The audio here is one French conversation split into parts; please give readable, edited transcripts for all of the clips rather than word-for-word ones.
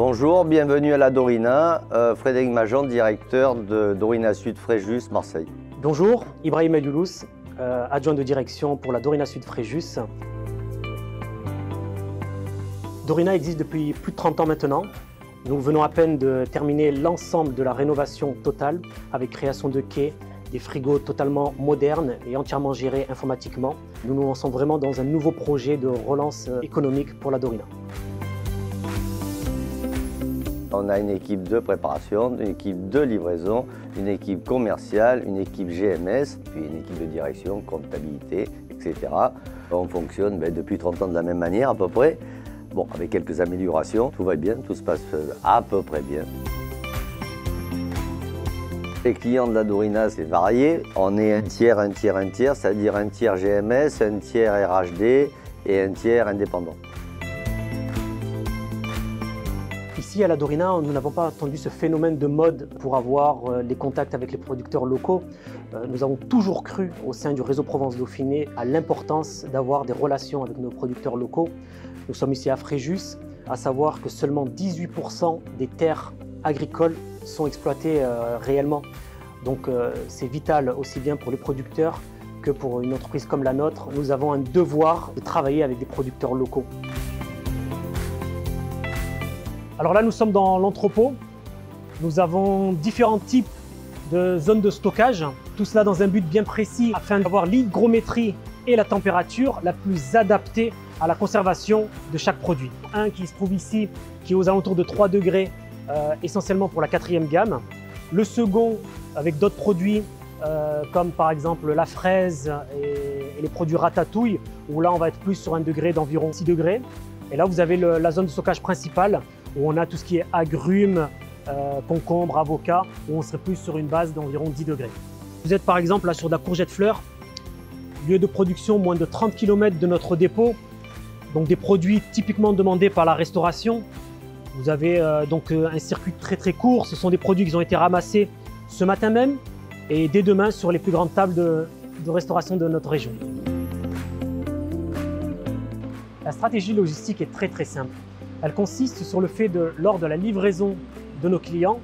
Bonjour, bienvenue à la Dorina. Frédéric Majon, directeur de Dorina Sud Fréjus, Marseille. Bonjour, Ibrahim Aydoulouss, adjoint de direction pour la Dorina Sud Fréjus. Dorina existe depuis plus de 30 ans maintenant. Nous venons à peine de terminer l'ensemble de la rénovation totale avec création de quais, des frigos totalement modernes et entièrement gérés informatiquement. Nous nous lançons vraiment dans un nouveau projet de relance économique pour la Dorina. On a une équipe de préparation, une équipe de livraison, une équipe commerciale, une équipe GMS, puis une équipe de direction, comptabilité, etc. On fonctionne depuis 30 ans de la même manière à peu près. Bon, avec quelques améliorations, tout va bien, tout se passe à peu près bien. Les clients de la Dorina, c'est varié. On est un tiers, c'est-à-dire un tiers GMS, un tiers RHD et un tiers indépendant. Ici à la Dorina, nous n'avons pas attendu ce phénomène de mode pour avoir les contacts avec les producteurs locaux. Nous avons toujours cru au sein du réseau Provence-Dauphiné à l'importance d'avoir des relations avec nos producteurs locaux. Nous sommes ici à Fréjus, à savoir que seulement 18% des terres agricoles sont exploitées réellement. Donc c'est vital aussi bien pour les producteurs que pour une entreprise comme la nôtre. Nous avons un devoir de travailler avec des producteurs locaux. Alors là, nous sommes dans l'entrepôt. Nous avons différents types de zones de stockage. Tout cela dans un but bien précis afin d'avoir l'hygrométrie et la température la plus adaptée à la conservation de chaque produit. Un qui se trouve ici, qui est aux alentours de 3 degrés, essentiellement pour la 4e gamme. Le second, avec d'autres produits, comme par exemple la fraise et les produits ratatouille, où là on va être plus sur un degré d'environ 6 degrés. Et là vous avez la zone de stockage principale, où on a tout ce qui est agrumes, concombres, avocats, où on serait plus sur une base d'environ 10 degrés. Vous êtes par exemple là sur de la courgette fleur, lieu de production moins de 30 km de notre dépôt, donc des produits typiquement demandés par la restauration. Vous avez donc un circuit très court, ce sont des produits qui ont été ramassés ce matin même et dès demain sur les plus grandes tables de restauration de notre région. La stratégie logistique est très simple. Elle consiste sur le fait de, lors de la livraison de nos clients,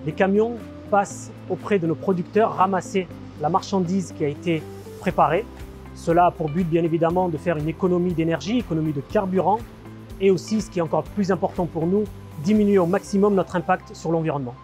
les camions passent auprès de nos producteurs ramasser la marchandise qui a été préparée. Cela a pour but bien évidemment de faire une économie d'énergie, économie de carburant et aussi, ce qui est encore plus important pour nous, diminuer au maximum notre impact sur l'environnement.